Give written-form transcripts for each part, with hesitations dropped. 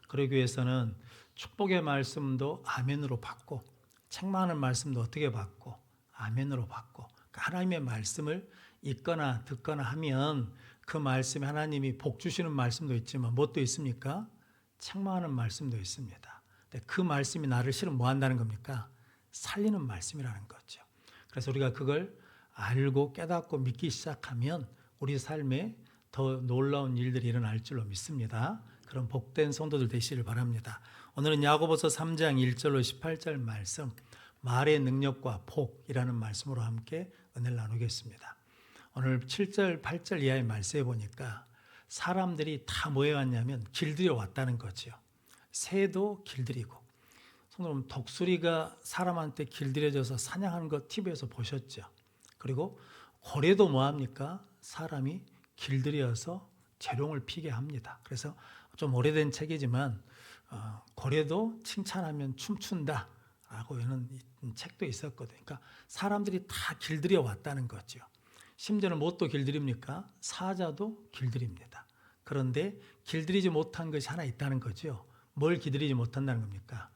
그러기 위해서는 축복의 말씀도 아멘으로 받고 책망하는 말씀도 어떻게 받고 아멘으로 받고 그러니까 하나님의 말씀을 읽거나 듣거나 하면 그 말씀에 하나님이 복 주시는 말씀도 있지만 무엇도 있습니까? 책망하는 말씀도 있습니다. 근데 그 말씀이 나를 실은 뭐 한다는 겁니까? 살리는 말씀이라는 거죠. 그래서 우리가 그걸 알고 깨닫고 믿기 시작하면 우리 삶에 더 놀라운 일들이 일어날 줄로 믿습니다. 그런 복된 성도들 되시길 바랍니다. 오늘은 야고보서 3장 1절로 18절 말씀, 말의 능력과 복이라는 말씀으로 함께 은혜를 나누겠습니다. 오늘 7절, 8절 이하의 말씀에 보니까 사람들이 다 모여왔냐면 길들여 왔다는 거죠. 새도 길들이고. 성도님, 독수리가 사람한테 길들여져서 사냥하는 거 TV에서 보셨죠? 그리고 고래도 뭐합니까? 사람이 길들여서 재롱을 피게 합니다. 그래서 좀 오래된 책이지만 고래도 칭찬하면 춤춘다 라고 하는 책도 있었거든요. 그러니까 사람들이 다 길들여 왔다는 거죠. 심지어는 무엇도 길들입니까? 사자도 길들입니다. 그런데 길들이지 못한 것이 하나 있다는 거죠. 뭘 길들이지 못한다는 겁니까?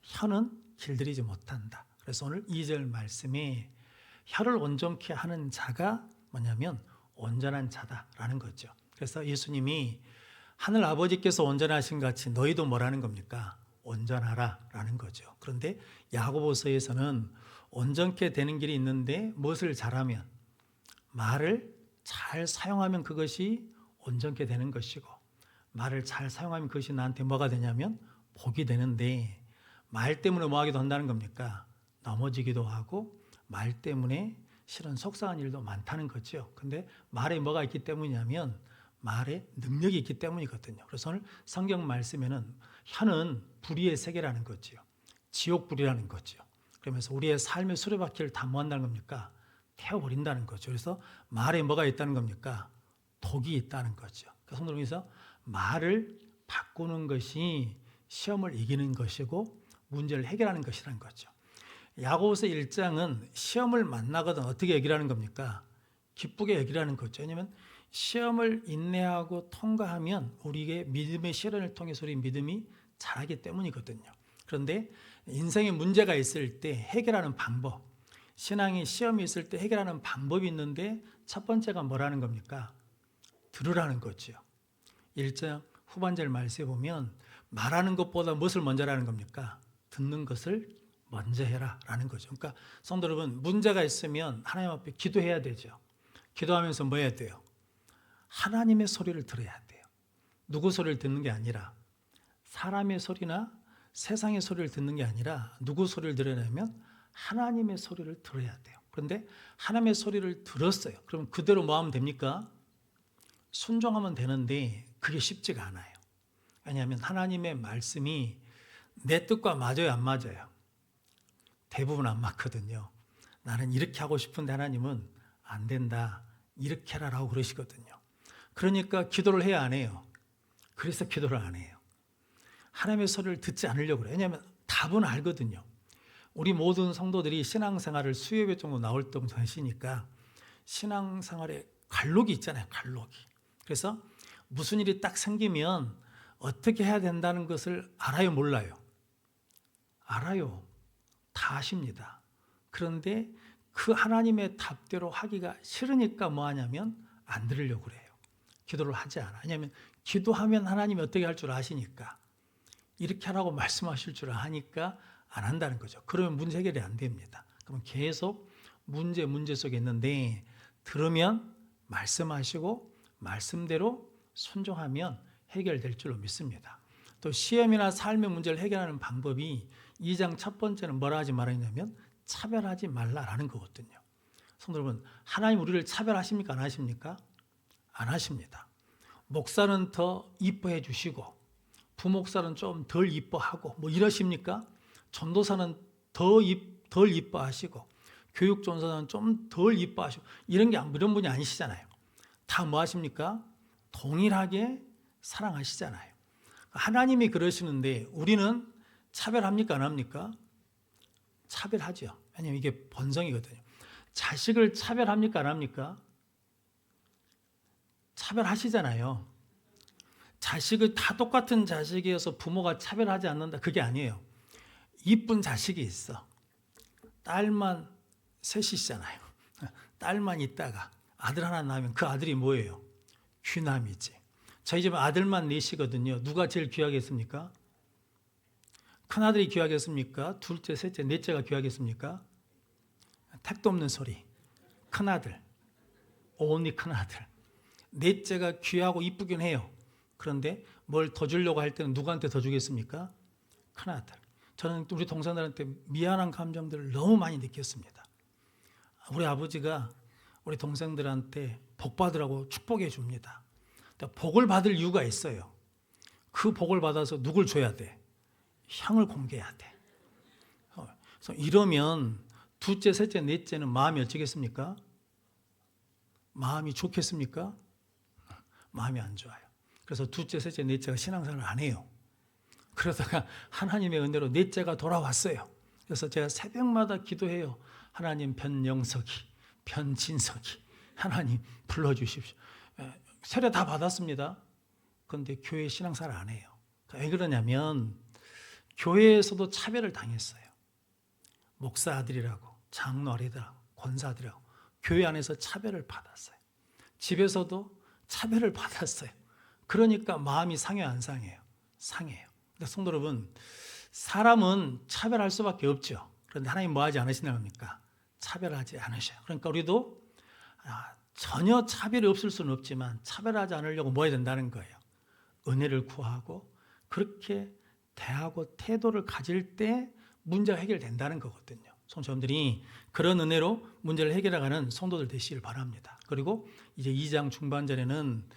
혀는 길들이지 못한다. 그래서 오늘 2절 말씀에 혀를 온전케 하는 자가 뭐냐면 온전한 자다라는 거죠. 그래서 예수님이 하늘 아버지께서 온전하신 같이 너희도 뭐라는 겁니까? 온전하라라는 거죠. 그런데 야고보서에서는 온전케 되는 길이 있는데 무엇을 잘하면 말을 잘 사용하면 그것이 온전케 되는 것이고 말을 잘 사용하면 그것이 나한테 뭐가 되냐면 복이 되는데 말 때문에 뭐 하기도 한다는 겁니까? 넘어지기도 하고 말 때문에 실은 속상한 일도 많다는 거죠. 근데 말에 뭐가 있기 때문이냐면 말에 능력이 있기 때문이거든요. 그래서 오늘 성경 말씀에는 혀는 불의의 세계라는 거죠. 지옥불이라는 거죠. 그러면서 우리의 삶의 수레바퀴를 다 뭐 한다는 겁니까? 태워버린다는 거죠. 그래서 말에 뭐가 있다는 겁니까? 독이 있다는 거죠. 그래서 성도님께서 말을 바꾸는 것이 시험을 이기는 것이고 문제를 해결하는 것이라는 거죠. 야고보서 1장은 시험을 만나거든 어떻게 얘기하는 겁니까? 기쁘게 얘기하는 거죠. 왜냐하면 시험을 인내하고 통과하면 우리의 믿음의 시련을 통해서 우리 믿음이 자라기 때문이거든요. 그런데 인생에 문제가 있을 때 해결하는 방법, 신앙의 시험이 있을 때 해결하는 방법이 있는데 첫 번째가 뭐라는 겁니까? 들으라는 거죠. 1장 후반절 말씀에 보면 말하는 것보다 무엇을 먼저 하라는 겁니까? 듣는 것을 먼저 해라 라는 거죠. 그러니까 성도 여러분, 문제가 있으면 하나님 앞에 기도해야 되죠. 기도하면서 뭐 해야 돼요? 하나님의 소리를 들어야 돼요. 누구 소리를 듣는 게 아니라 사람의 소리나 세상의 소리를 듣는 게 아니라 누구 소리를 들으냐면 하나님의 소리를 들어야 돼요. 그런데 하나님의 소리를 들었어요. 그럼 그대로 뭐 하면 됩니까? 순종하면 되는데 그게 쉽지가 않아요. 왜냐하면 하나님의 말씀이 내 뜻과 맞아요, 안 맞아요? 대부분 안 맞거든요. 나는 이렇게 하고 싶은데 하나님은 안 된다. 이렇게 하라고 그러시거든요. 그러니까 기도를 해야 안 해요. 그래서 기도를 안 해요. 하나님의 소리를 듣지 않으려고 그래요. 왜냐하면 답은 알거든요. 우리 모든 성도들이 신앙생활을 수요 배 정도 나올 정도 되시니까 신앙생활에 관록이 있잖아요. 관록이. 그래서 무슨 일이 딱 생기면 어떻게 해야 된다는 것을 알아요, 몰라요? 알아요. 다 아십니다. 그런데 그 하나님의 답대로 하기가 싫으니까 뭐 하냐면 안 들으려고 그래요. 기도를 하지 않아. 왜냐하면 기도하면 하나님이 어떻게 할 줄 아시니까 이렇게 하라고 말씀하실 줄 아니까 안 한다는 거죠. 그러면 문제 해결이 안 됩니다. 그럼 계속 문제 속에 있는데 들으면 말씀하시고 말씀대로 순종하면 해결될 줄로 믿습니다. 또 시험이나 삶의 문제를 해결하는 방법이 2장 첫 번째는 뭐라 하지 말았냐면 차별하지 말라라는 거거든요. 성도 여러분, 하나님 우리를 차별하십니까? 안 하십니까? 안 하십니다. 목사는 더 이뻐해 주시고 부목사는 좀 덜 이뻐하고 뭐 이러십니까? 전도사는 덜 이뻐하시고 교육전사는 좀 덜 이뻐하시고 이런 분이 아니시잖아요. 다 뭐 하십니까? 동일하게 사랑하시잖아요. 하나님이 그러시는데 우리는 차별합니까? 안 합니까? 차별하죠. 왜냐하면 이게 본성이거든요. 자식을 차별합니까? 안 합니까? 차별하시잖아요. 자식을 다 똑같은 자식이어서 부모가 차별하지 않는다. 그게 아니에요. 이쁜 자식이 있어. 딸만 셋이잖아요. 딸만 있다가 아들 하나 낳으면 그 아들이 뭐예요? 귀남이지. 저희 집은 아들만 넷이거든요. 누가 제일 귀하겠습니까? 큰아들이 귀하겠습니까? 둘째, 셋째, 넷째가 귀하겠습니까? 택도 없는 소리. 큰아들. only 큰아들. 넷째가 귀하고 이쁘긴 해요. 그런데 뭘 더 주려고 할 때는 누구한테 더 주겠습니까? 큰아들. 저는 우리 동생들한테 미안한 감정들을 너무 많이 느꼈습니다. 우리 아버지가 우리 동생들한테 복 받으라고 축복해 줍니다. 복을 받을 이유가 있어요. 그 복을 받아서 누굴 줘야 돼? 형을 공개해야 돼. 그래서 이러면 둘째, 셋째, 넷째는 마음이 어쩌겠습니까? 마음이 좋겠습니까? 마음이 안 좋아요. 그래서 둘째, 셋째, 넷째가 신앙생활을 안 해요. 그러다가 하나님의 은혜로 넷째가 돌아왔어요. 그래서 제가 새벽마다 기도해요. 하나님 변영석이, 변진석이 하나님 불러주십시오. 세례 다 받았습니다. 그런데 교회 신앙생활 안 해요. 왜 그러냐면 교회에서도 차별을 당했어요. 목사 아들이라고, 장로 아들이라고, 권사 아들이라고 교회 안에서 차별을 받았어요. 집에서도 차별을 받았어요. 그러니까 마음이 상해요, 안 상해요? 상해요. 근데 성도 여러분, 사람은 차별할 수밖에 없죠. 그런데 하나님 뭐 하지 않으시나 합니까? 차별하지 않으셔요. 그러니까 우리도 전혀 차별이 없을 수는 없지만 차별하지 않으려고 뭐 해야 된다는 거예요? 은혜를 구하고 그렇게 대하고 태도를 가질 때 문제가 해결된다는 거거든요. 성도님들이 그런 은혜로 문제를 해결해가는 성도들 되시길 바랍니다. 그리고 이제 2장 중반절에는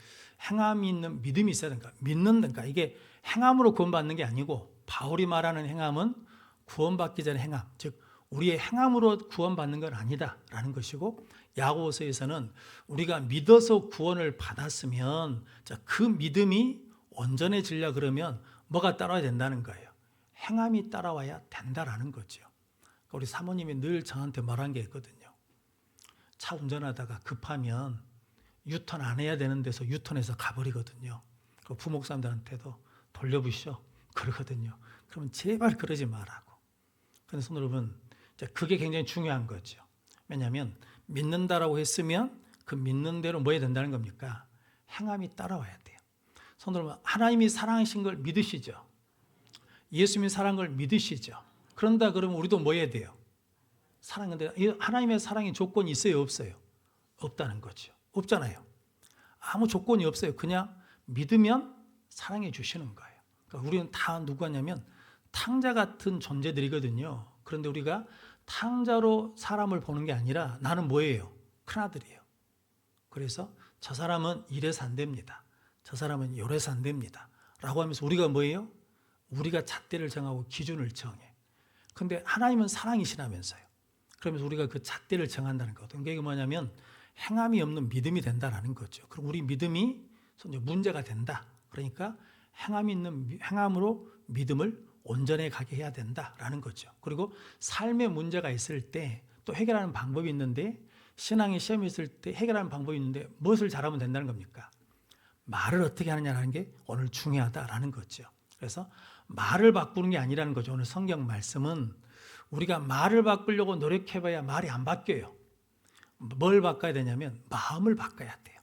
행함이 있는 믿음이 있어야 된다. 믿는다. 이게 행함으로 구원받는 게 아니고 바울이 말하는 행함은 구원받기 전의 행함, 즉 우리의 행함으로 구원받는 건 아니다라는 것이고, 야고보서에서는 우리가 믿어서 구원을 받았으면 그 믿음이 온전해지려 그러면 뭐가 따라야 된다는 거예요? 행함이 따라와야 된다라는 거죠. 우리 사모님이 늘 저한테 말한 게 있거든요. 차 운전하다가 급하면 유턴 안 해야 되는 데서 유턴해서 가버리거든요. 부목사님들한테도 돌려보시오 그러거든요. 그러면 제발 그러지 말라고. 그런데 성도 여러분, 그게 굉장히 중요한 거죠. 왜냐하면 믿는다라고 했으면 그 믿는 대로 뭐 해야 된다는 겁니까? 행함이 따라와야 돼요. 성도 여러분, 하나님이 사랑하신 걸 믿으시죠? 예수님이 사랑한 걸 믿으시죠? 그런다 그러면 우리도 뭐 해야 돼요? 사랑인데 하나님의 사랑의 조건이 있어요, 없어요? 없다는 거죠. 없잖아요. 아무 조건이 없어요. 그냥 믿으면 사랑해 주시는 거예요. 그러니까 우리는 다 누구냐면 탕자 같은 존재들이거든요. 그런데 우리가 탕자로 사람을 보는 게 아니라 나는 뭐예요? 큰아들이에요. 그래서 저 사람은 이래서 안 됩니다. 저 사람은 이래서 안 됩니다. 라고 하면서 우리가 뭐예요? 우리가 잣대를 정하고 기준을 정해. 근데 하나님은 사랑이시라면서요. 그러면서 우리가 그 잣대를 정한다는 거거든요. 그게 뭐냐면 행함이 없는 믿음이 된다는 거죠. 그럼 우리 믿음이 문제가 된다. 그러니까 행함이 있는 행함으로 믿음을 온전해 가게 해야 된다라는 거죠. 그리고 삶에 문제가 있을 때 또 해결하는 방법이 있는데, 신앙의 시험이 있을 때 해결하는 방법이 있는데 무엇을 잘하면 된다는 겁니까? 말을 어떻게 하느냐라는 게 오늘 중요하다라는 거죠. 그래서 말을 바꾸는 게 아니라는 거죠. 오늘 성경 말씀은 우리가 말을 바꾸려고 노력해봐야 말이 안 바뀌어요. 뭘 바꿔야 되냐면 마음을 바꿔야 돼요.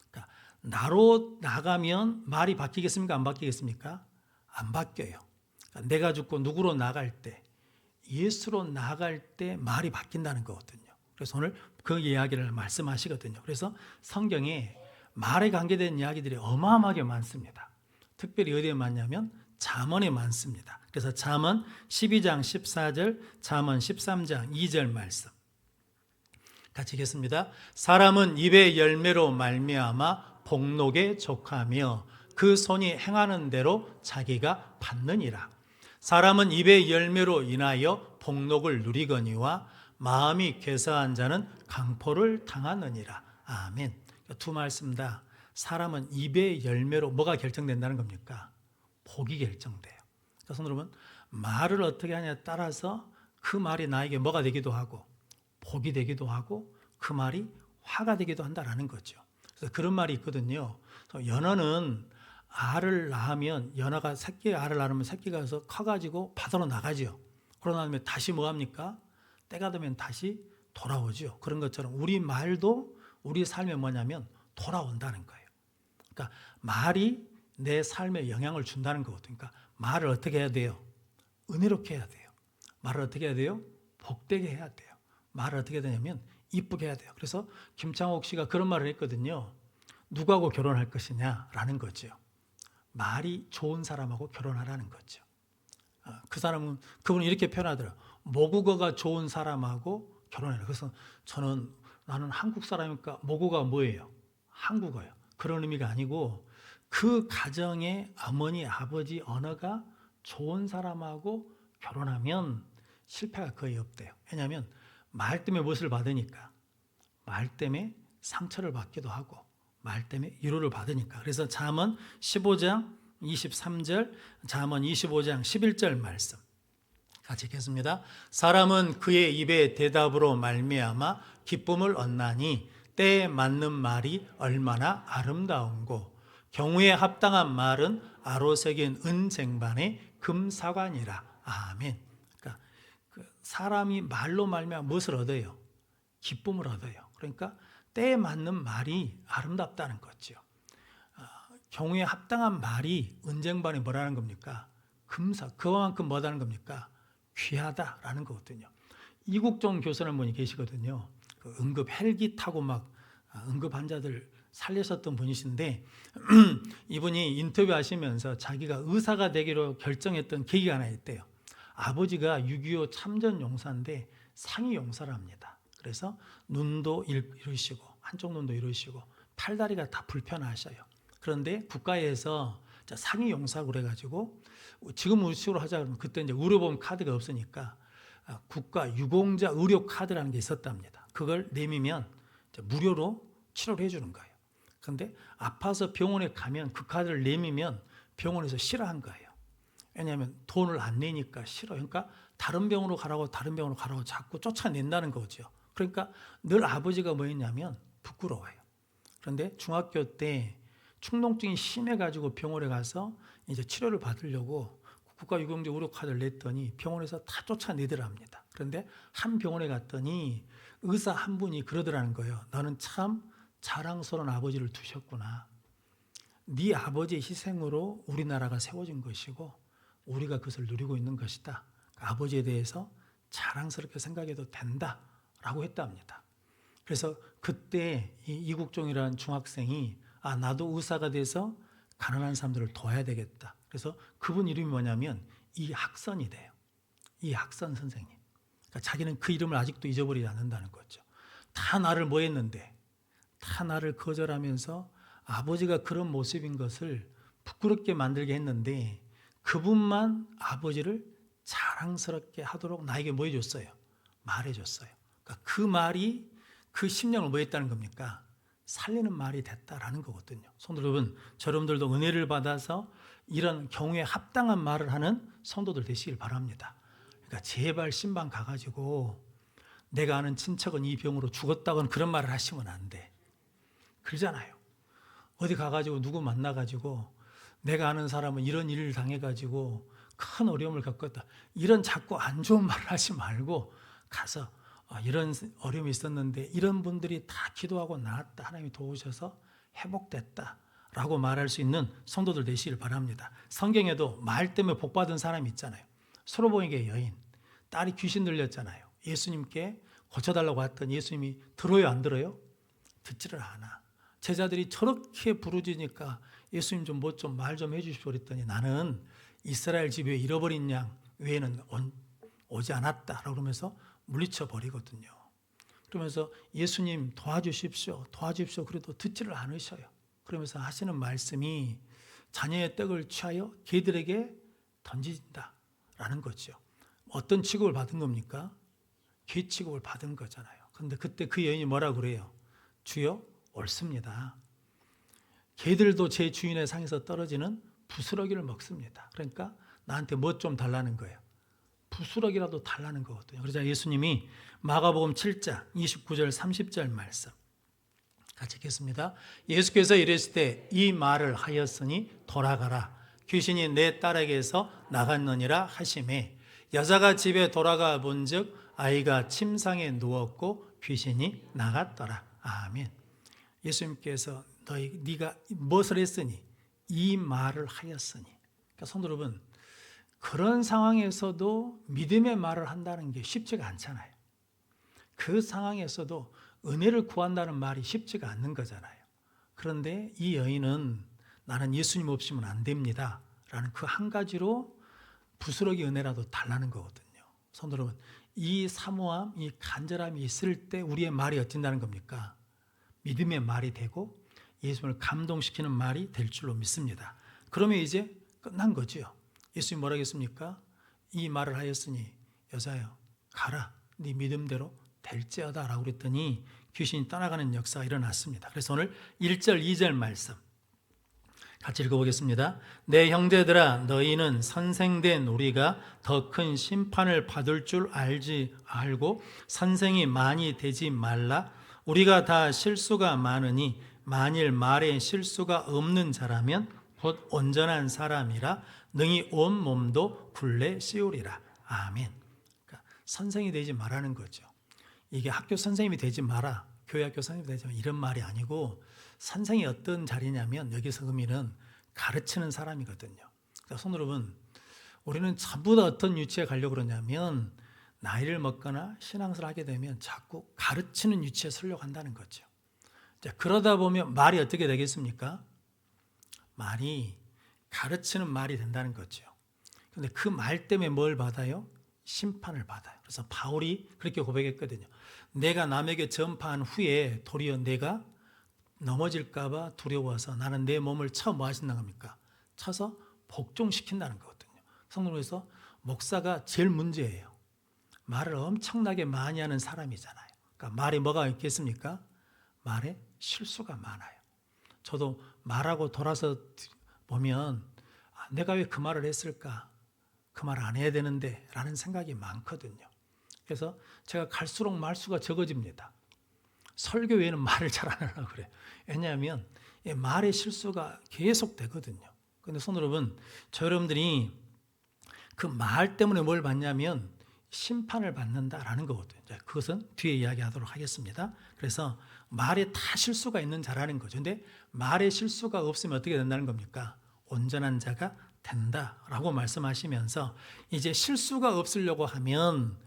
그러니까 나로 나가면 말이 바뀌겠습니까? 안 바뀌겠습니까? 안 바뀌어요. 그러니까 내가 죽고 누구로 나갈 때, 예수로 나갈 때 말이 바뀐다는 거거든요. 그래서 오늘 그 이야기를 말씀하시거든요. 그래서 성경에 말에 관계된 이야기들이 어마어마하게 많습니다. 특별히 어디에 많냐면 잠언에 많습니다. 그래서 잠언 12장 14절, 잠언 13장 2절 말씀 같이 읽겠습니다. 사람은 입의 열매로 말미암아 복록에 족하며 그 손이 행하는 대로 자기가 받느니라. 사람은 입의 열매로 인하여 복록을 누리거니와 마음이 괴사한 자는 강포를 당하느니라. 아멘. 두 말씀 다 사람은 입의 열매로 뭐가 결정된다는 겁니까? 복이 결정돼요. 그래서 여러분, 말을 어떻게 하냐에 따라서 그 말이 나에게 뭐가 되기도 하고 복이 되기도 하고 그 말이 화가 되기도 한다라는 거죠. 그래서 그런 말이 있거든요. 연어는 알을 낳으면 연하가 새끼 알을 낳으면 새끼가 가서 커가지고 바다로 나가죠. 그러고 나면 다시 뭐합니까? 때가 되면 다시 돌아오죠. 그런 것처럼 우리 말도 우리 삶에 뭐냐면 돌아온다는 거예요. 그러니까 말이 내 삶에 영향을 준다는 거거든요. 그러니까 말을 어떻게 해야 돼요? 은혜롭게 해야 돼요. 말을 어떻게 해야 돼요? 복되게 해야 돼요. 말을 어떻게 되냐면 이쁘게 해야 돼요. 그래서 김창옥 씨가 그런 말을 했거든요. 누구하고 결혼할 것이냐라는 거죠. 말이 좋은 사람하고 결혼하라는 거죠. 그분은 이렇게 표현하더라고요. 모국어가 좋은 사람하고 결혼해라. 그래서 나는 한국 사람이니까 모국어가 뭐예요? 한국어예요. 그런 의미가 아니고 그 가정의 어머니, 아버지 언어가 좋은 사람하고 결혼하면 실패가 거의 없대요. 왜냐하면 말 때문에 무엇을 받으니까. 말 때문에 상처를 받기도 하고 말 때문에 위로를 받으니까. 그래서 잠언 15장 23절, 잠언 25장 11절 말씀 같이 읽겠습니다. 사람은 그의 입의 대답으로 말미암아 기쁨을 얻나니 때에 맞는 말이 얼마나 아름다운고 경우에 합당한 말은 아로새긴 은쟁반의 금사관이라. 아멘. 그러니까 사람이 말로 말미암아 무엇을 얻어요? 기쁨을 얻어요. 그러니까 때에 맞는 말이 아름답다는 거죠. 경우에 합당한 말이 은쟁반이 뭐라는 겁니까? 그만큼 뭐라는 겁니까? 귀하다라는 거거든요. 이국종 교수라는 분이 계시거든요. 응급 헬기 타고 막 응급 환자들 살리셨던 분이신데 이분이 인터뷰하시면서 자기가 의사가 되기로 결정했던 계기가 하나 있대요. 아버지가 6.25 참전 용사인데 상위 용사랍니다. 그래서 눈도 이루시고 한쪽 눈도 이루시고 팔다리가 다 불편하셔요. 그런데 국가에서 상위 용사로 그래가지고 지금 우리식으로 하자 그러면 그때 이제 의료보험 카드가 없으니까 국가 유공자 의료 카드라는 게 있었답니다. 그걸 내미면 무료로 치료를 해주는 거예요. 그런데 아파서 병원에 가면 그 카드를 내미면 병원에서 싫어한 거예요. 왜냐하면 돈을 안 내니까 싫어. 그러니까 다른 병원으로 가라고 자꾸 쫓아낸다는 거죠. 그러니까 늘 아버지가 뭐 했냐면 부끄러워요. 그런데 중학교 때 충농증이 심해가지고 병원에 가서 이제 치료를 받으려고 국가유공자 의료카드를 냈더니 병원에서 다 쫓아내더랍니다. 그런데 한 병원에 갔더니 의사 한 분이 그러더라는 거예요. 너는 참 자랑스러운 아버지를 두셨구나. 네 아버지의 희생으로 우리나라가 세워진 것이고 우리가 그것을 누리고 있는 것이다. 아버지에 대해서 자랑스럽게 생각해도 된다라고 했답니다. 그래서 그때 이국종이라는 중학생이 나도 의사가 돼서 가난한 사람들을 도와야 되겠다. 그래서 그분 이름이 뭐냐면 이학선이 돼요. 이학선 선생님. 그러니까 자기는 그 이름을 아직도 잊어버리지 않는다는 거죠. 다 나를 뭐 했는데 다 나를 거절하면서 아버지가 그런 모습인 것을 부끄럽게 만들게 했는데 그분만 아버지를 자랑스럽게 하도록 나에게 뭐 해줬어요? 말해줬어요. 그러니까 그 말이 그 심령을 뭐 했다는 겁니까? 살리는 말이 됐다라는 거거든요. 성도 여러분, 여러분들도 은혜를 받아서 이런 경우에 합당한 말을 하는 성도들 되시길 바랍니다. 그러니까 제발 신방 가가지고 내가 아는 친척은 이 병으로 죽었다고는 그런 말을 하시면 안 돼. 그러잖아요. 어디 가가지고 누구 만나가지고 내가 아는 사람은 이런 일을 당해가지고 큰 어려움을 겪었다. 이런 자꾸 안 좋은 말을 하지 말고 가서 이런 어려움이 있었는데 이런 분들이 다 기도하고 나았다. 하나님이 도우셔서 회복됐다. 라고 말할 수 있는 성도들 되시길 바랍니다. 성경에도 말 때문에 복받은 사람이 있잖아요. 소로보니게 여인, 딸이 귀신 들렸잖아요. 예수님께 고쳐달라고 했더니 예수님이 들어요, 안 들어요? 듣지를 않아. 제자들이 저렇게 부르짖으니까 예수님 좀 뭐 좀 말 좀 해주십시오 그랬더니 나는 이스라엘 집에 잃어버린 양 외에는 오지 않았다. 라고 그러면서 물리쳐 버리거든요. 그러면서 예수님 도와주십시오. 그래도 듣지를 않으셔요. 그러면서 하시는 말씀이 자녀의 떡을 취하여 개들에게 던진다라는 거죠. 어떤 취급을 받은 겁니까? 개 취급을 받은 거잖아요. 그런데 그때 그 여인이 뭐라고 그래요? 주여 옳습니다. 개들도 제 주인의 상에서 떨어지는 부스러기를 먹습니다. 그러니까 나한테 뭐 좀 달라는 거예요. 부스러기라도 달라는 거거든요. 그러자 예수님이 마가복음 7장 29절 30절 말씀 같이 읽겠습니다. 예수께서 이르시되 이 말을 하였으니 돌아가라. 귀신이 내 딸에게서 나갔느니라 하시매 여자가 집에 돌아가 본즉 아이가 침상에 누웠고 귀신이 나갔더라. 아멘. 예수님께서 네가 무엇을 했으니 이 말을 하였으니. 그러니까 성도 여러분, 그런 상황에서도 믿음의 말을 한다는 게 쉽지가 않잖아요. 그 상황에서도 은혜를 구한다는 말이 쉽지가 않는 거잖아요. 그런데 이 여인은 나는 예수님 없이는 안 됩니다 라는 그 한 가지로 부스러기 은혜라도 달라는 거거든요. 성도 여러분, 이 사모함, 이 간절함이 있을 때 우리의 말이 어쩐다는 겁니까? 믿음의 말이 되고 예수님을 감동시키는 말이 될 줄로 믿습니다. 그러면 이제 끝난 거죠. 예수님 뭐라고 했습니까? 이 말을 하였으니 여자여 가라, 네 믿음대로 될지어다 라고 그랬더니 귀신이 떠나가는 역사가 일어났습니다. 그래서 오늘 1절 2절 말씀 같이 읽어보겠습니다. 내 형제들아 너희는 선생된 우리가 더 큰 심판을 받을 줄 알고 선생이 많이 되지 말라. 우리가 다 실수가 많으니 만일 말에 실수가 없는 자라면 곧 온전한 사람이라 능히 온 몸도 굴레 씌우리라. 아멘. 그러니까 선생이 되지 말라는 거죠. 이게 학교 선생님이 되지 마라, 교회 학교 선생님이 되지 마라 이런 말이 아니고 선생이 어떤 자리냐면 여기서 의미는 가르치는 사람이거든요. 그러니까 성도 여러분, 우리는 전부 다 어떤 유치에 가려고 그러냐면 나이를 먹거나 신앙생활을 하게 되면 자꾸 가르치는 유치에 서려고 한다는 거죠. 자, 그러다 보면 말이 어떻게 되겠습니까? 말이 가르치는 말이 된다는 거죠. 그런데 그 말 때문에 뭘 받아요? 심판을 받아요. 그래서 바울이 그렇게 고백했거든요. 내가 남에게 전파한 후에 도리어 내가 넘어질까 봐 두려워서 나는 내 몸을 쳐 뭐 하신다는 겁니까? 쳐서 복종시킨다는 거거든요. 성경에서 목사가 제일 문제예요. 말을 엄청나게 많이 하는 사람이잖아요. 그러니까 말이 뭐가 있겠습니까? 말에 실수가 많아요. 저도 말하고 돌아서 보면 내가 왜 그 말을 했을까? 그 말 안 해야 되는데 라는 생각이 많거든요. 그래서 제가 갈수록 말수가 적어집니다. 설교 외에는 말을 잘 안 하려고 그래요. 왜냐하면 말의 실수가 계속 되거든요. 그런데 성도 여러분, 저 여러분들이 그 말 때문에 뭘 받냐면 심판을 받는다라는 거거든요. 그것은 뒤에 이야기하도록 하겠습니다. 그래서 말에 다 실수가 있는 자라는 거죠. 근데 말에 실수가 없으면 어떻게 된다는 겁니까? 온전한 자가 된다라고 말씀하시면서 이제 실수가 없으려고 하면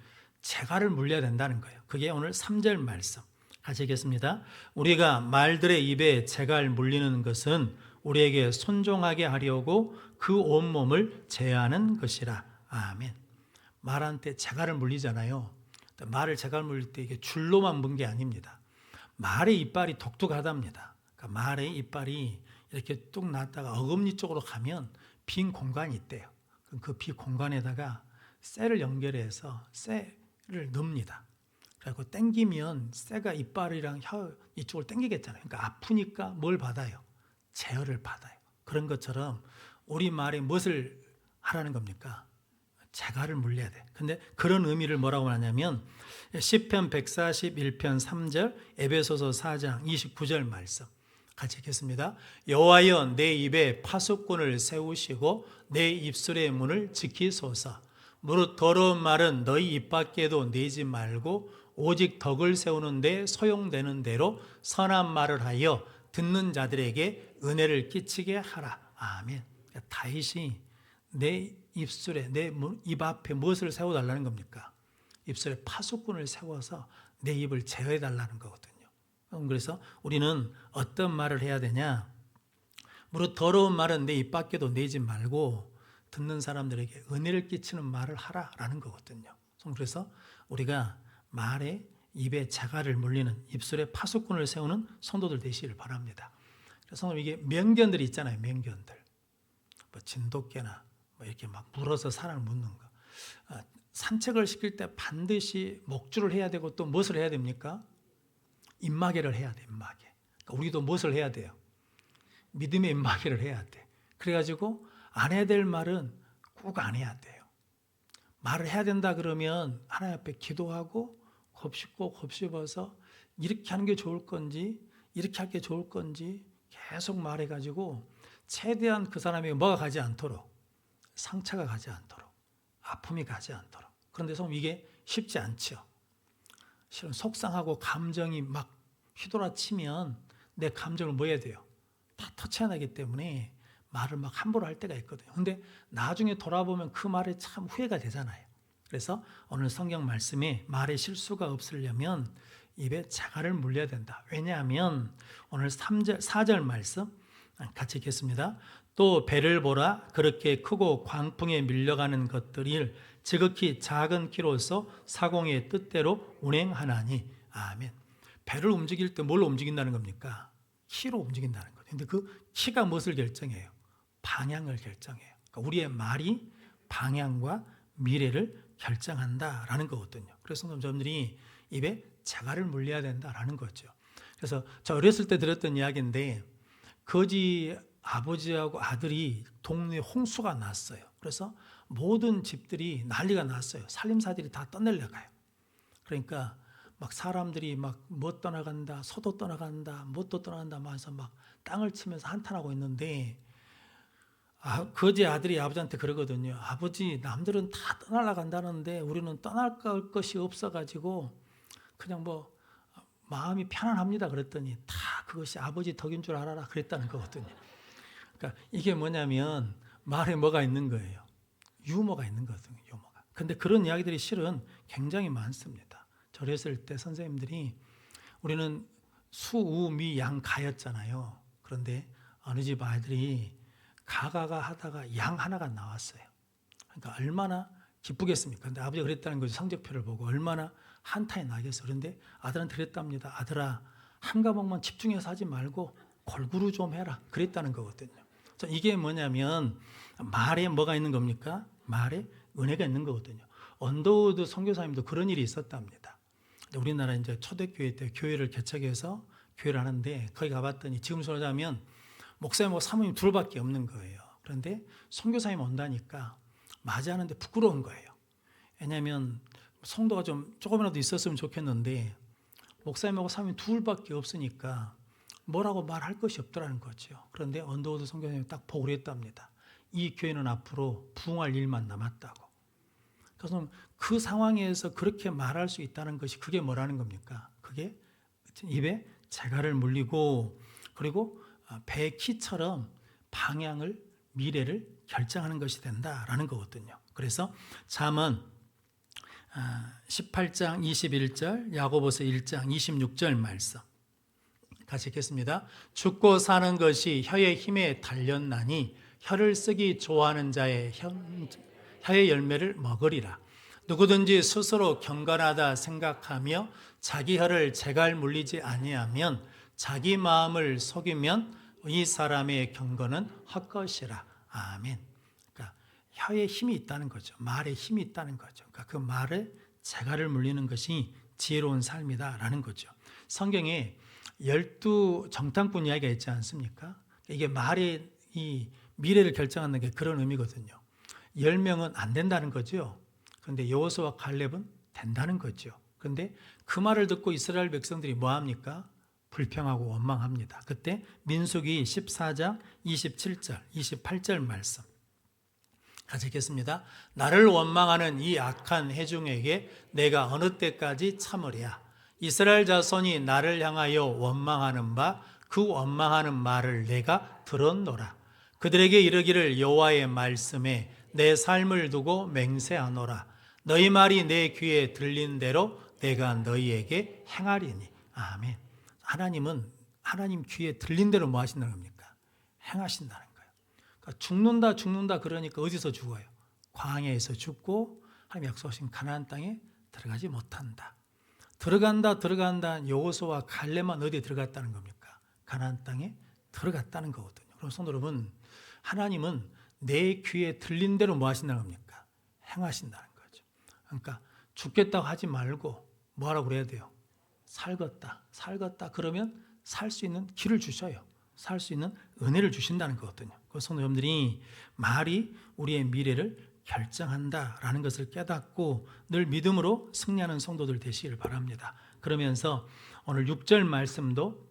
재갈을 물려야 된다는 거예요. 그게 오늘 3절 말씀 같이 읽겠습니다. 우리가 말들의 입에 재갈 물리는 것은 우리에게 순종하게 하려고 그 온몸을 제하는 것이라. 아멘. 말한테 재갈을 물리잖아요. 말을 재갈 물릴 때 이게 줄로만 문 게 아닙니다. 말의 이빨이 독특하답니다. 그러니까 말의 이빨이 이렇게 뚝 났다가 어금니 쪽으로 가면 빈 공간이 있대요. 그 빈 공간에다가 쇠를 연결해서 쇠를 넣습니다. 그리고 당기면 쇠가 이빨이랑 혀 이쪽을 당기겠잖아요. 그러니까 아프니까 뭘 받아요? 제어를 받아요. 그런 것처럼 우리 말에 무엇을 하라는 겁니까? 재갈을 물려야 돼. 근데 그런 의미를 뭐라고 하냐면 시편 141편 3절, 에베소서 4장 29절 말씀 같이 읽겠습니다. 여호와여 내 입에 파수꾼을 세우시고 내 입술의 문을 지키소서. 무릇 더러운 말은 너희 입 밖에도 내지 말고 오직 덕을 세우는 데 소용되는 대로 선한 말을 하여 듣는 자들에게 은혜를 끼치게 하라. 아멘. 다윗이 내 입술에 내 입 앞에 무엇을 세워달라는 겁니까? 입술에 파수꾼을 세워서 내 입을 제어해달라는 거거든요. 그래서 우리는 어떤 말을 해야 되냐? 무릇 더러운 말은 내 입 밖에도 내지 말고 듣는 사람들에게 은혜를 끼치는 말을 하라라는 거거든요. 그래서 우리가 말에 입에 재갈을 물리는 입술에 파수꾼을 세우는 성도들 되시기를 바랍니다. 그래서 이게 명견들이 있잖아요. 명견들. 뭐 진돗개나 뭐 이렇게 막 물어서 사람을 묻는 거. 산책을 시킬 때 반드시 목줄을 해야 되고 또 무엇을 해야 됩니까? 입마개를 해야 돼. 입마개. 그러니까 우리도 무엇을 해야 돼요? 믿음의 입마개를 해야 돼. 그래가지고 안 해야 될 말은 꼭 안 해야 돼요. 말을 해야 된다 그러면 하나님 앞에 기도하고 곱씹고 곱씹어서 이렇게 하는 게 좋을 건지 이렇게 할 게 좋을 건지 계속 말해가지고 최대한 그 사람에게 뭐가 가지 않도록, 상처가 가지 않도록, 아픔이 가지 않도록. 그런데 좀 이게 쉽지 않죠. 실은 속상하고 감정이 막 휘돌아치면 내 감정을 뭐 해야 돼요? 다 터쳐내기 때문에 말을 막 함부로 할 때가 있거든요. 근데 나중에 돌아보면 그 말에 참 후회가 되잖아요. 그래서 오늘 성경 말씀에 말에 실수가 없으려면 입에 자갈을 물려야 된다. 왜냐하면 오늘 4절 말씀 같이 읽겠습니다. 또 배를 보라, 그렇게 크고 광풍에 밀려가는 것들을 지극히 작은 키로서 사공의 뜻대로 운행하나니. 아멘. 배를 움직일 때 뭘로 움직인다는 겁니까? 키로 움직인다는 거죠. 근데 그 키가 무엇을 결정해요? 방향을 결정해요. 그러니까 우리의 말이 방향과 미래를 결정한다라는 거거든요. 그래서 여러분들이 입에 자갈을 물려야 된다라는 거죠. 그래서 저 어렸을 때 들었던 이야기인데, 거지 아버지하고 아들이 동네에 홍수가 났어요. 그래서 모든 집들이 난리가 났어요. 살림사들이 다 떠내려가요. 그러니까 막 사람들이 막 뭐 떠나간다, 소도 떠나간다, 뭣도 떠나간다 하면서 막 땅을 치면서 한탄하고 있는데, 거지 아들이 아버지한테 그러거든요. 아버지, 남들은 다 떠나간다는데 우리는 떠날 것이 없어가지고 그냥 뭐 마음이 편안합니다. 그랬더니 다 그것이 아버지 덕인 줄 알아라 그랬다는 거거든요. 그러니까 이게 뭐냐면 말에 뭐가 있는 거예요. 유머가 있는 거거든요. 유머가. 근데 그런 이야기들이 실은 굉장히 많습니다. 저 어렸을 때 선생님들이, 우리는 수, 우, 미, 양, 가였잖아요. 그런데 어느 집 아이들이 가가가 하다가 양 하나가 나왔어요. 그러니까 얼마나 기쁘겠습니까? 근데 아버지가 그랬다는 거죠. 성적표를 보고 얼마나 한탄이 나겠어. 그런데 아들한테 그랬답니다. 아들아, 한 과목만 집중해서 하지 말고 골고루 좀 해라. 그랬다는 거거든요. 이게 뭐냐면 말에 뭐가 있는 겁니까? 말에 은혜가 있는 거거든요. 언더우드 선교사님도 그런 일이 있었답니다. 우리나라 이제 초대교회 때 교회를 개척해서 교회를 하는데, 거기 가봤더니 지금 소리하자면 목사님하고 사모님 둘밖에 없는 거예요. 그런데 선교사님 온다니까 맞이하는데 부끄러운 거예요. 왜냐하면 성도가 좀 조금이라도 있었으면 좋겠는데 목사님하고 사모님 둘밖에 없으니까 뭐라고 말할 것이 없더라는 거죠. 그런데 언더우드 선교사님이 딱 보고 그랬답니다. 이 교회는 앞으로 부흥할 일만 남았다고. 그래서 그 상황에서 그렇게 말할 수 있다는 것이, 그게 뭐라는 겁니까? 그게 입에 자갈을 물리고, 그리고 배의 키처럼 방향을, 미래를 결정하는 것이 된다라는 거거든요. 그래서 잠언 18장 21절, 야고보서 1장 26절 말씀 같이 읽겠습니다. 죽고 사는 것이 혀의 힘에 달렸나니 혀를 쓰기 좋아하는 자의 혀의 열매를 먹으리라. 누구든지 스스로 경건하다 생각하며 자기 혀를 재갈 물리지 아니하면 자기 마음을 속이면 이 사람의 경건은 헛것이라. 아멘. 그러니까 혀에 힘이 있다는 거죠. 말에 힘이 있다는 거죠. 그러니까 그 말에 재갈을 물리는 것이 지혜로운 삶이다라는 거죠. 성경에 12정탐꾼 이야기가 있지 않습니까? 이게 말의 이 미래를 결정하는 게 그런 의미거든요. 10명은 안 된다는 거죠. 그런데 여호수아와 갈렙은 된다는 거죠. 그런데 그 말을 듣고 이스라엘 백성들이 뭐 합니까? 불평하고 원망합니다. 그때 민수기 14장 27절, 28절 말씀 같이 읽겠습니다. 나를 원망하는 이 악한 회중에게 내가 어느 때까지 참으랴. 이스라엘 자손이 나를 향하여 원망하는 바 그 원망하는 말을 내가 들었노라. 그들에게 이르기를 여호와의 말씀에 내 삶을 두고 맹세하노라. 너희 말이 내 귀에 들린 대로 내가 너희에게 행하리니. 아멘. 하나님은 하나님 귀에 들린 대로 뭐 하신다는 겁니까? 행하신다는 거예요. 그러니까 죽는다 그러니까 어디서 죽어요? 광야에서 죽고 하나님 약속하신 가나안 땅에 들어가지 못한다. 들어간다 여호수아와 갈렙만 어디에 들어갔다는 겁니까? 가나안 땅에 들어갔다는 거거든요. 그럼 성도 여러분, 하나님은 내 귀에 들린 대로 뭐 하신다는 겁니까? 행하신다는 거죠. 그러니까 죽겠다고 하지 말고 뭐하라고 그래야 돼요? 살겠다 그러면 살 수 있는 길을 주셔요. 살 수 있는 은혜를 주신다는 거거든요. 그래서 성도 여러분들이 말이 우리의 미래를 결정한다라는 것을 깨닫고 늘 믿음으로 승리하는 성도들 되시길 바랍니다. 그러면서 오늘 6절 말씀도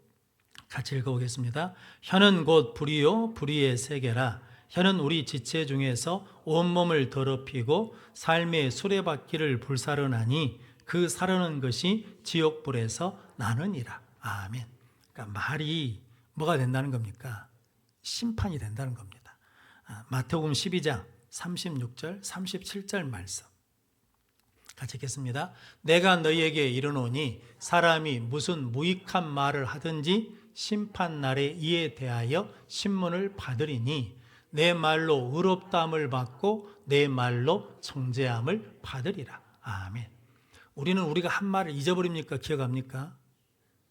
같이 읽어보겠습니다. 혀는 곧 불이요 불의의 세계라. 혀는 우리 지체 중에서 온몸을 더럽히고 삶의 수레바퀴를 불사르나니 그 사르는 것이 지옥불에서 나느니라. 아멘. 그러니까 말이 뭐가 된다는 겁니까? 심판이 된다는 겁니다. 마태복음 12장 36절 37절 말씀 같이 읽겠습니다. 내가 너희에게 이르노니 사람이 무슨 무익한 말을 하든지 심판날에 이에 대하여 신문을 받으리니 내 말로 의롭다함을 받고 내 말로 정죄함을 받으리라. 아멘. 우리는 우리가 한 말을 잊어버립니까? 기억합니까?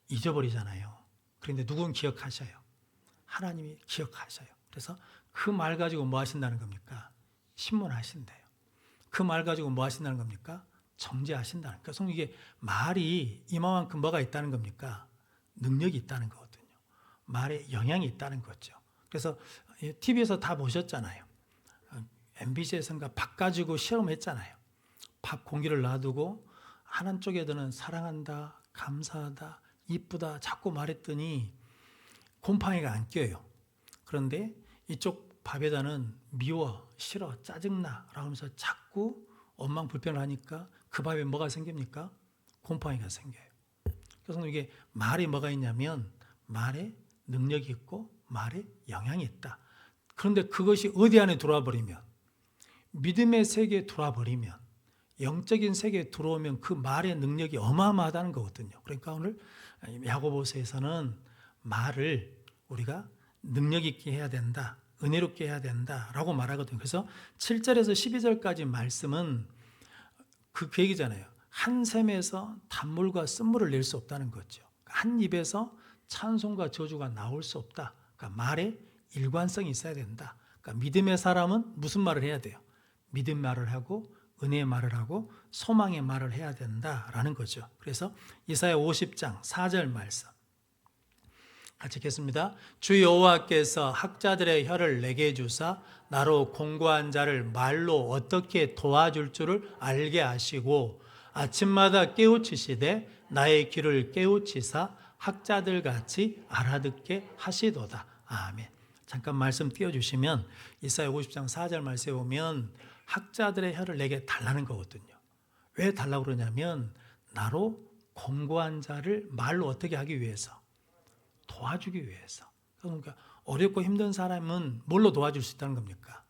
잊어버리잖아요. 그런데 누군 기억하셔요? 하나님이 기억하셔요. 그래서 그 말 가지고 뭐 하신다는 겁니까? 신문하신대요. 그 말 가지고 뭐 하신다는 겁니까? 정죄하신다는 거예요. 그래서 이게 말이 이만큼 뭐가 있다는 겁니까? 능력이 있다는 거거든요. 말에 영향이 있다는 거죠. 그래서 TV에서 다 보셨잖아요. MBC에서인가 밥 가지고 실험했잖아요. 밥 공기를 놔두고 한쪽에서는 사랑한다, 감사하다, 이쁘다 자꾸 말했더니 곰팡이가 안 껴요. 그런데 이쪽 밥에다는 미워, 싫어, 짜증나 라고 하면서 자꾸 원망불평을 하니까 그 밥에 뭐가 생깁니까? 곰팡이가 생겨요. 그래서 이게 말이 뭐가 있냐면 말에 능력이 있고 말에 영향이 있다. 그런데 그것이 어디 안에 들어와 버리면, 믿음의 세계에 들어와 버리면, 영적인 세계에 들어오면 그 말의 능력이 어마어마하다는 거거든요. 그러니까 오늘 야고보서에서는 말을 우리가 능력 있게 해야 된다, 은혜롭게 해야 된다라고 말하거든요. 그래서 7절에서 12절까지 말씀은 그 얘기잖아요. 한 샘에서 단물과 쓴물을 낼 수 없다는 거죠. 한 입에서 찬송과 저주가 나올 수 없다. 그러니까 말에 일관성이 있어야 된다. 그러니까 믿음의 사람은 무슨 말을 해야 돼요? 믿음 말을 하고 은혜의 말을 하고 소망의 말을 해야 된다라는 거죠. 그래서 이사야 50장 4절 말씀 같이 읽겠습니다. 주 여호와께서 학자들의 혀를 내게 주사 나로 공고한 자를 말로 어떻게 도와줄 줄을 알게 하시고 아침마다 깨우치시되 나의 귀를 깨우치사 학자들 같이 알아듣게 하시도다. 아멘. 잠깐 말씀 띄워주시면 이사야 50장 4절 말씀에 보면 학자들의 혀를 내게 달라는 거거든요. 왜 달라고 그러냐면 나로 공고한 자를 말로 어떻게 하기 위해서, 도와주기 위해서. 그러니까 어렵고 힘든 사람은 뭘로 도와줄 수 있다는 겁니까?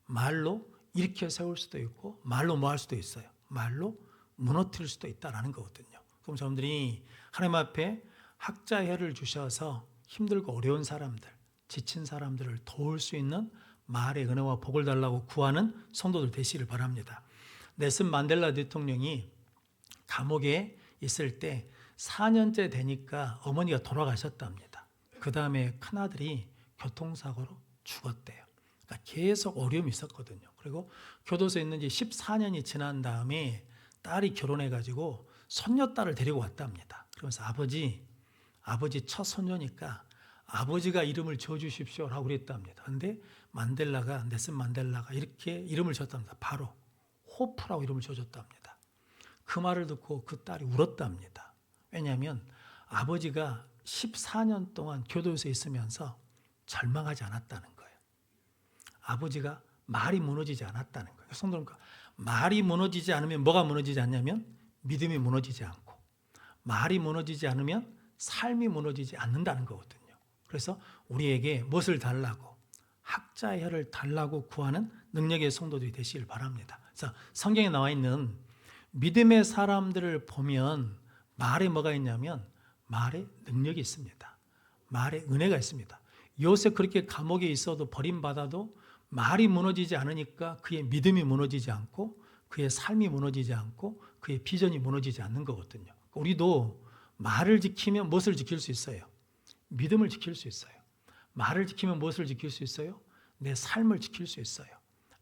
말로 일으켜 세울 수도 있고 말로 뭐 할 수도 있어요. 말로 무너뜨릴 수도 있다는 거거든요. 그럼 여러분들이 하나님 앞에 학자의 혀를 주셔서 힘들고 어려운 사람들, 지친 사람들을 도울 수 있는 말의 은혜와 복을 달라고 구하는 성도들 되시기를 바랍니다. 넬슨 만델라 대통령이 감옥에 있을 때 4년째 되니까 어머니가 돌아가셨답니다. 그 다음에 큰아들이 교통사고로 죽었대요. 그러니까 계속 어려움이 있었거든요. 그리고 교도소에 있는 지 14년이 지난 다음에 딸이 결혼해가지고 손녀딸을 데리고 왔답니다. 그러면서 아버지 첫 손녀니까 아버지가 이름을 지어주십시오라고 그랬답니다. 그런데 넬슨 만델라가 이렇게 이름을 지었답니다. 바로 호프라고 이름을 지어줬답니다. 그 말을 듣고 그 딸이 울었답니다. 왜냐하면 아버지가 14년 동안 교도소에 있으면서 절망하지 않았다는 거예요. 아버지가 말이 무너지지 않았다는 거예요. 성도님과 말이 무너지지 않으면 뭐가 무너지지 않냐면 믿음이 무너지지 않고, 말이 무너지지 않으면 삶이 무너지지 않는다는 거거든요. 그래서 우리에게 무엇을 달라고? 학자의 혀를 달라고 구하는 능력의 성도들이 되시길 바랍니다. 그래서 성경에 나와 있는 믿음의 사람들을 보면 말에 뭐가 있냐면 말에 능력이 있습니다. 말에 은혜가 있습니다. 요셉 그렇게 감옥에 있어도 버림받아도 말이 무너지지 않으니까 그의 믿음이 무너지지 않고 그의 삶이 무너지지 않고 그의 비전이 무너지지 않는 거거든요. 우리도 말을 지키면 무엇을 지킬 수 있어요? 믿음을 지킬 수 있어요. 말을 지키면 무엇을 지킬 수 있어요? 내 삶을 지킬 수 있어요.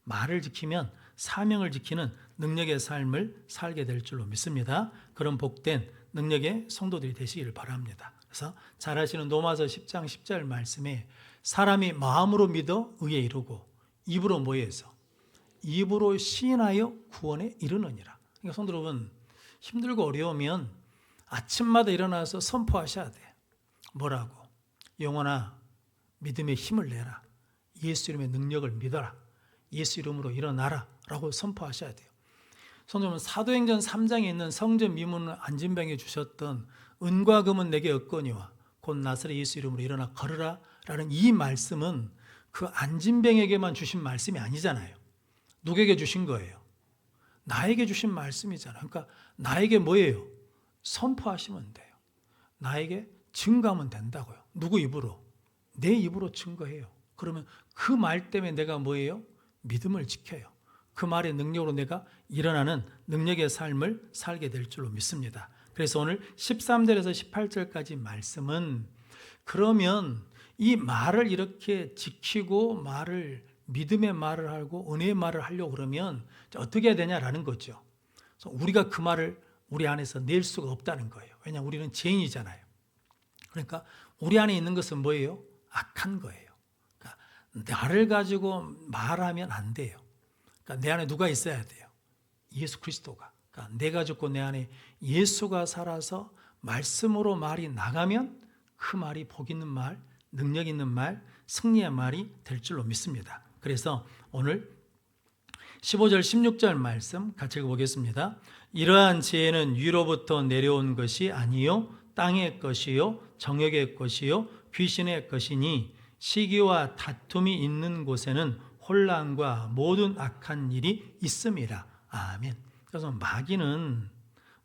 말을 지키면 사명을 지키는 능력의 삶을 살게 될 줄로 믿습니다. 그런 복된 능력의 성도들이 되시기를 바랍니다. 그래서 잘 아시는 로마서 10장 10절 말씀에 사람이 마음으로 믿어 의에 이르고 입으로 뭐해서? 입으로 시인하여 구원에 이르느니라. 그러니까 성도 여러분, 힘들고 어려우면 아침마다 일어나서 선포하셔야 돼요. 뭐라고? 영혼아 믿음의 힘을 내라. 예수 이름의 능력을 믿어라. 예수 이름으로 일어나라 라고 선포하셔야 돼요. 성도님은 사도행전 3장에 있는 성전 미문을 안진병에 주셨던 은과 금은 내게 없거니와 곧 나사렛 예수 이름으로 일어나 걸으라 라는 이 말씀은 그 안진병에게만 주신 말씀이 아니잖아요. 누구에게 주신 거예요? 나에게 주신 말씀이잖아요. 그러니까 나에게 뭐예요? 선포하시면 돼요. 나에게 증거하면 된다고요. 누구 입으로? 내 입으로 증거해요. 그러면 그 말 때문에 내가 뭐예요? 믿음을 지켜요. 그 말의 능력으로 내가 일어나는 능력의 삶을 살게 될 줄로 믿습니다. 그래서 오늘 13절에서 18절까지 말씀은 그러면 이 말을 이렇게 지키고 믿음의 말을 하고 은혜의 말을 하려고 그러면 어떻게 해야 되냐라는 거죠. 그래서 우리가 그 말을 우리 안에서 낼 수가 없다는 거예요. 왜냐하면 우리는 죄인이잖아요. 그러니까 우리 안에 있는 것은 뭐예요? 악한 거예요. 그러니까 나를 가지고 말하면 안 돼요. 그러니까 내 안에 누가 있어야 돼요? 예수 그리스도가. 그러니까 내가 죽고 내 안에 예수가 살아서 말씀으로 말이 나가면 그 말이 복 있는 말, 능력 있는 말, 승리의 말이 될 줄로 믿습니다. 그래서 오늘 15절 16절 말씀 같이 읽어보겠습니다. 이러한 지혜는 위로부터 내려온 것이 아니요 땅의 것이요 정욕의 것이요 귀신의 것이니 시기와 다툼이 있는 곳에는 혼란과 모든 악한 일이 있음이라. 아멘. 그래서 마귀는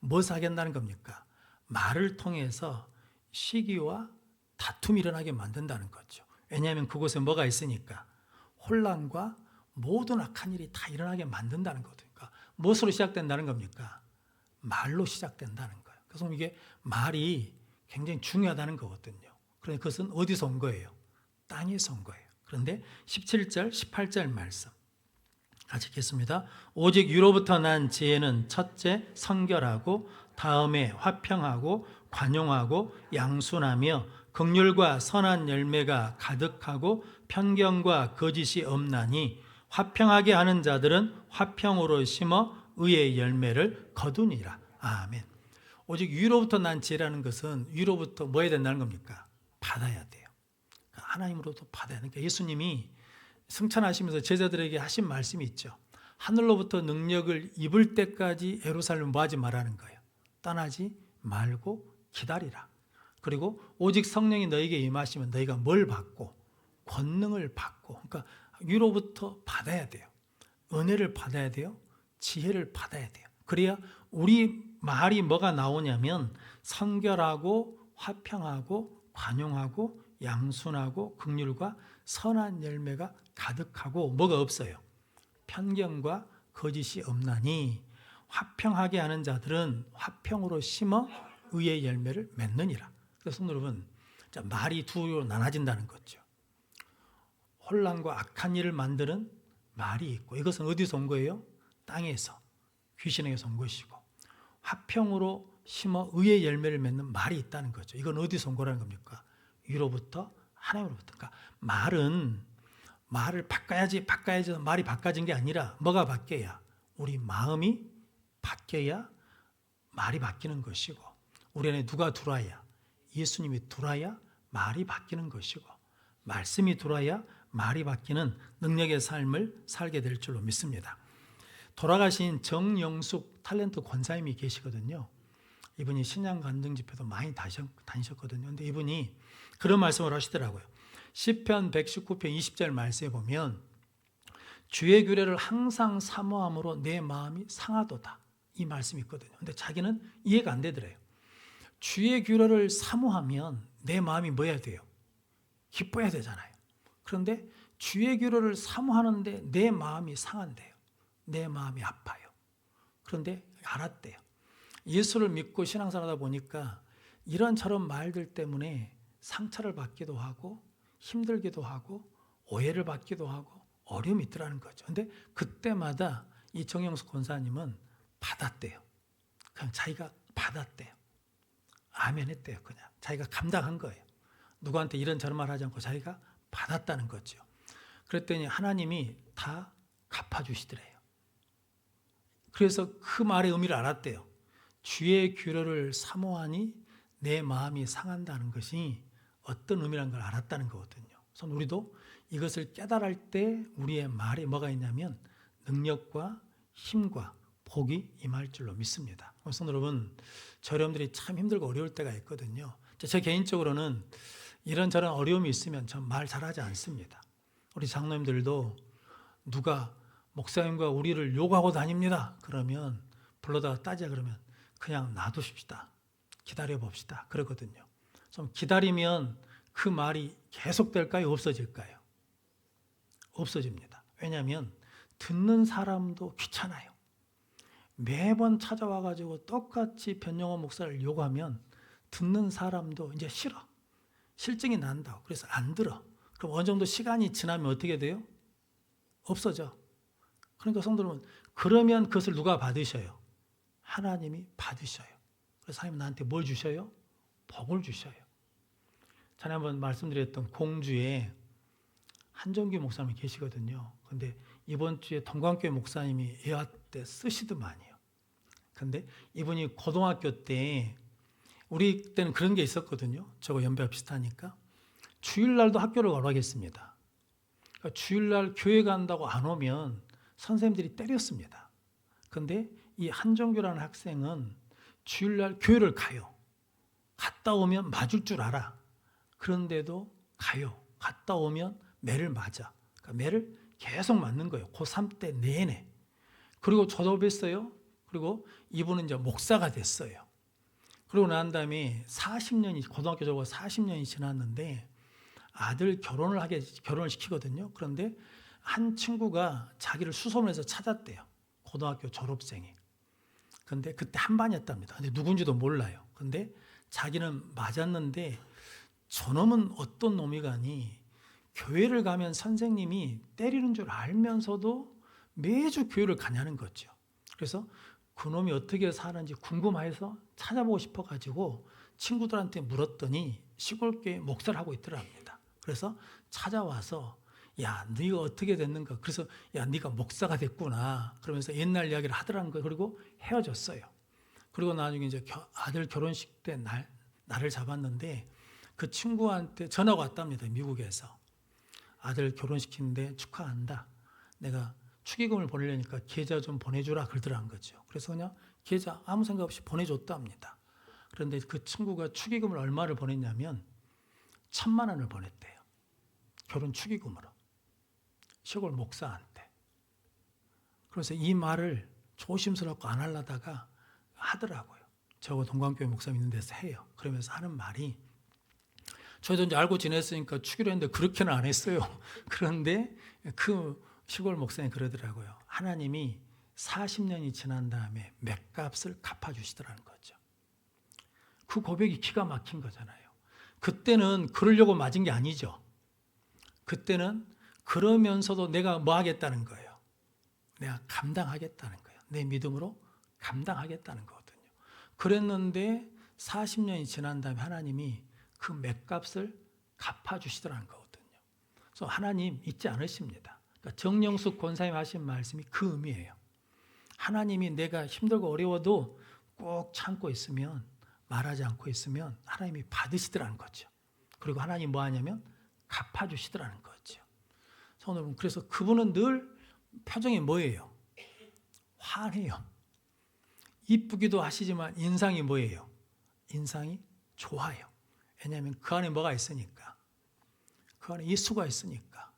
무엇을 하겠다는 겁니까? 말을 통해서 시기와 다툼이 일어나게 만든다는 거죠. 왜냐하면 그곳에 뭐가 있으니까 혼란과 모든 악한 일이 다 일어나게 만든다는 거거든요. 그러니까 무엇으로 시작된다는 겁니까? 말로 시작된다는 거예요. 그래서 이게 말이 굉장히 중요하다는 거거든요. 그런데 그것은 어디서 온 거예요? 땅에서 온 거예요. 그런데 17절, 18절 말씀 같이 읽겠습니다. 오직 위로부터 난 지혜는 첫째 성결하고 다음에 화평하고 관용하고 양순하며 긍휼과 선한 열매가 가득하고 편견과 거짓이 없나니 화평하게 하는 자들은 화평으로 심어 의의 열매를 거두니라. 아멘. 오직 위로부터 난 지혜라는 것은 위로부터 뭐 해야 된다는 겁니까? 받아야 돼요. 하나님으로부터 받아야 돼요. 그러니까 예수님이 승천하시면서 제자들에게 하신 말씀이 있죠. 하늘로부터 능력을 입을 때까지 예루살렘 뭐 하지 말라는 거예요. 떠나지 말고 기다리라. 그리고 오직 성령이 너에게 임하시면 너희가 뭘 받고? 권능을 받고. 그러니까 위로부터 받아야 돼요. 은혜를 받아야 돼요. 지혜를 받아야 돼요. 그래야 우리 말이 뭐가 나오냐면 성결하고 화평하고 관용하고 양순하고 긍휼과 선한 열매가 가득하고 뭐가 없어요? 편견과 거짓이 없나니 화평하게 하는 자들은 화평으로 심어 의의 열매를 맺느니라. 그래서 성도 여러분, 말이 두 개로 나눠진다는 거죠. 혼란과 악한 일을 만드는 말이 있고 이것은 어디서 온 거예요? 땅에서 귀신에게서 온 것이고 화평으로 심어 의의 열매를 맺는 말이 있다는 거죠. 이건 어디서 온 거라는 겁니까? 위로부터 하나님으로부터. 그러니까 말을 바꿔야지 말이 바꿔진 게 아니라 뭐가 바뀌어야? 우리 마음이 바뀌어야 말이 바뀌는 것이고 우리 안에 누가 들어와야? 예수님이 들어와야 말이 바뀌는 것이고 말씀이 들어와야 말이 바뀌는 능력의 삶을 살게 될 줄로 믿습니다. 돌아가신 정영숙 탤런트 권사님이 계시거든요. 이분이 신양 간증 집회도 많이 다니셨거든요. 그런데 이분이 그런 말씀을 하시더라고요. 시편 119편 20절 말씀에 보면 주의 규례를 항상 사모함으로 내 마음이 상하도다. 이 말씀이 있거든요. 근데 자기는 이해가 안 되더래요. 주의 규례를 사모하면 내 마음이 뭐 해야 돼요? 기뻐야 되잖아요. 그런데 주의 규례를 사모하는데 내 마음이 상한대요. 내 마음이 아파요. 그런데 알았대요. 예수를 믿고 신앙생활하다 보니까 이런저런 말들 때문에 상처를 받기도 하고 힘들기도 하고 오해를 받기도 하고 어려움이 있더라는 거죠. 그런데 그때마다 이 정영숙 권사님은 받았대요. 그냥 자기가 받았대요. 아멘 했대요. 그냥 자기가 감당한 거예요. 누구한테 이런저런 말 하지 않고 자기가 받았다는 거죠. 그랬더니 하나님이 다 갚아주시더래요. 그래서 그 말의 의미를 알았대요. 주의 규례를 사모하니 내 마음이 상한다는 것이 어떤 의미라는 걸 알았다는 거거든요. 그래서 우리도 이것을 깨달을 때 우리의 말에 뭐가 있냐면 능력과 힘과 복이 임할 줄로 믿습니다. 그래서 여러분, 저 여러분들이 참 힘들고 어려울 때가 있거든요. 제 개인적으로는 이런저런 어려움이 있으면 전 말 잘하지 않습니다. 우리 장로님들도 누가 목사님과 우리를 욕하고 다닙니다. 그러면 불러다가 따지자 그러면 그냥 놔두십시다. 기다려 봅시다. 그러거든요. 좀 기다리면 그 말이 계속될까요? 없어질까요? 없어집니다. 왜냐하면 듣는 사람도 귀찮아요. 매번 찾아와가지고 똑같이 변영호 목사를 욕하면 듣는 사람도 이제 싫어. 실증이 난다고. 그래서 안 들어. 그럼 어느 정도 시간이 지나면 어떻게 돼요? 없어져. 그러니까 성도님은 그러면 그것을 누가 받으셔요? 하나님이 받으셔요. 그래서 하나님 나한테 뭘 주셔요? 복을 주셔요. 전에 한번 말씀드렸던 공주에 한정규 목사님이 계시거든요. 근데 이번 주에 동광교회 목사님이 예화 때 쓰시더만요. 근데 이분이 고등학교 때 우리 때는 그런 게 있었거든요. 저거 연배가 비슷하니까 주일날도 학교를 가러 가겠습니다. 그러니까 주일날 교회 간다고 안 오면 선생님들이 때렸습니다. 근데 이 한정규라는 학생은 주일날 교회를 가요. 갔다 오면 맞을 줄 알아. 그런데도 가요. 갔다 오면 매를 맞아. 그러니까 매를 계속 맞는 거예요. 고3 때 내내. 그리고 졸업했어요. 그리고 이분은 이제 목사가 됐어요. 그러고 난 다음에 40년이 고등학교 졸업하고 40년이 지났는데 아들 결혼을 시키거든요. 그런데 한 친구가 자기를 수소문해서 찾았대요. 고등학교 졸업생이. 근데 그때 한 반이었답니다. 근데 누군지도 몰라요. 근데 자기는 맞았는데 저놈은 어떤 놈이가니 교회를 가면 선생님이 때리는 줄 알면서도 매주 교회를 가냐는 거죠. 그래서 그놈이 어떻게 사는지 궁금해서 찾아보고 싶어가지고 친구들한테 물었더니 시골교회 목사를 하고 있더랍니다. 그래서 찾아와서 야, 네가 어떻게 됐는가? 그래서 야, 네가 목사가 됐구나. 그러면서 옛날 이야기를 하더라는 거예요. 그리고 헤어졌어요. 그리고 나중에 이제 아들 결혼식 때 날을 잡았는데 그 친구한테 전화가 왔답니다. 미국에서. 아들 결혼시키는데 축하한다. 내가 축의금을 보내려니까 계좌 좀 보내주라 그러더라는 거죠. 그래서 그냥 계좌 아무 생각 없이 보내줬답니다. 그런데 그 친구가 축의금을 얼마를 보냈냐면 1,000만 원을 보냈대요. 결혼 축의금으로. 시골 목사한테. 그래서 이 말을 조심스럽고 안 하려다가 하더라고요. 저거 동광교회 목사 있는 데서 해요. 그러면서 하는 말이 저희도 이제 알고 지냈으니까 축의를 했는데 그렇게는 안 했어요. 그런데 그 시골 목사님 그러더라고요. 하나님이 40년이 지난 다음에 맷값을 갚아주시더라는 거죠. 그 고백이 기가 막힌 거잖아요. 그때는 그러려고 맞은 게 아니죠. 그때는 그러면서도 내가 뭐 하겠다는 거예요. 내가 감당하겠다는 거예요. 내 믿음으로 감당하겠다는 거거든요. 그랬는데 40년이 지난 다음에 하나님이 그 맷값을 갚아주시더라는 거거든요. 그래서 하나님 잊지 않으십니다. 그러니까 정영숙 권사님 하신 말씀이 그 의미예요. 하나님이 내가 힘들고 어려워도 꼭 참고 있으면 말하지 않고 있으면 하나님이 받으시더라는 거죠. 그리고 하나님 뭐 하냐면 갚아주시더라는 거죠. 그래서 그분은 늘 표정이 뭐예요? 환해요. 이쁘기도 하시지만 인상이 뭐예요? 인상이 좋아요. 왜냐하면 그 안에 뭐가 있으니까. 그 안에 예수가 있으니까.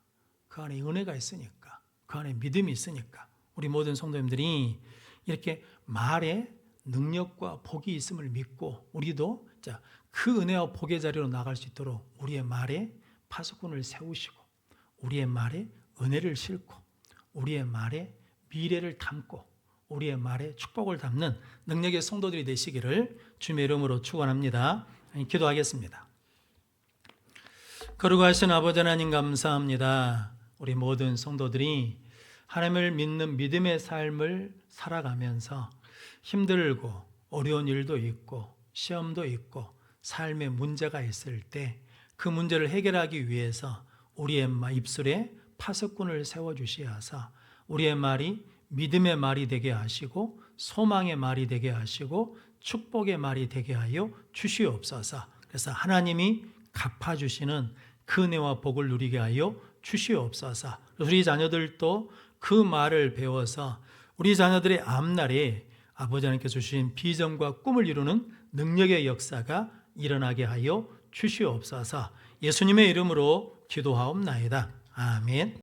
그 안에 은혜가 있으니까. 그 안에 믿음이 있으니까. 우리 모든 성도님들이 이렇게 말에 능력과 복이 있음을 믿고 우리도 그 은혜와 복의 자리로 나갈 수 있도록 우리의 말에 파수꾼을 세우시고 우리의 말에 은혜를 싣고 우리의 말에 미래를 담고 우리의 말에 축복을 담는 능력의 성도들이 되시기를 주님의 이름으로 축원합니다. 기도하겠습니다. 거룩하신 아버지 하나님 감사합니다. 우리 모든 성도들이 하나님을 믿는 믿음의 삶을 살아가면서 힘들고 어려운 일도 있고 시험도 있고 삶의 문제가 있을 때 그 문제를 해결하기 위해서 우리의 입술에 파수꾼을 세워주시어서 우리의 말이 믿음의 말이 되게 하시고 소망의 말이 되게 하시고 축복의 말이 되게 하여 주시옵소서. 그래서 하나님이 갚아주시는 그 은혜와 복을 누리게 하여 주시옵소서. 우리 자녀들도 그 말을 배워서 우리 자녀들의 앞날에 아버지 하나님께서 주신 비전과 꿈을 이루는 능력의 역사가 일어나게 하여 주시옵소서. 예수님의 이름으로 기도하옵나이다. 아멘.